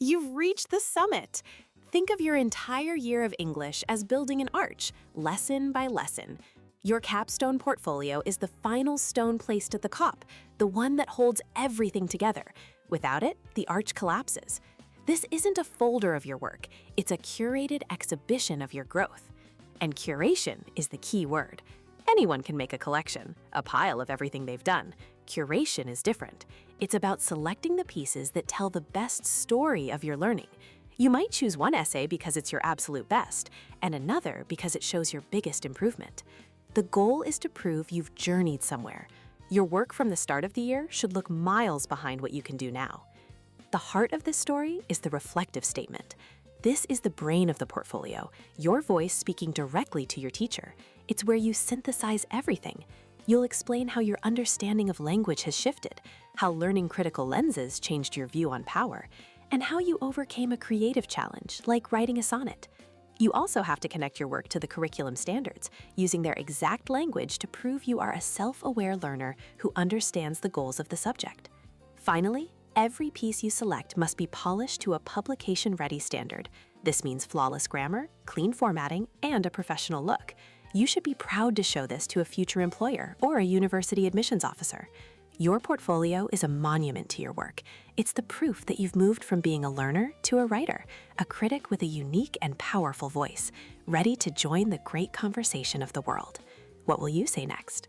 You've reached the summit. Think of your entire year of English as building an arch, lesson by lesson. Your Capstone portfolio is the final stone placed at the top, the one that holds everything together. Without it, the arch collapses. This isn't a folder of your work, it's a curated exhibition of your growth. And curation is the key word. Anyone can make a collection, a pile of everything they've done. Curation is different. It's about selecting the pieces that tell the best story of your learning. You might choose one essay because it's your absolute best, and another because it shows your biggest improvement. The goal is to prove you've journeyed somewhere. Your work from the start of the year should look miles behind what you can do now. The heart of this story is the reflective statement. This is the brain of the portfolio, your voice speaking directly to your teacher. It's where you synthesize everything. You'll explain how your understanding of language has shifted, how learning critical lenses changed your view on power, and how you overcame a creative challenge, like writing a sonnet. You also have to connect your work to the curriculum standards, using their exact language to prove you are a self-aware learner who understands the goals of the subject. Finally, every piece you select must be polished to a publication-ready standard. This means flawless grammar, clean formatting, and a professional look. You should be proud to show this to a future employer or a university admissions officer. Your portfolio is a monument to your work. It's the proof that you've moved from being a learner to a writer, a critic with a unique and powerful voice, ready to join the great conversation of the world. What will you say next?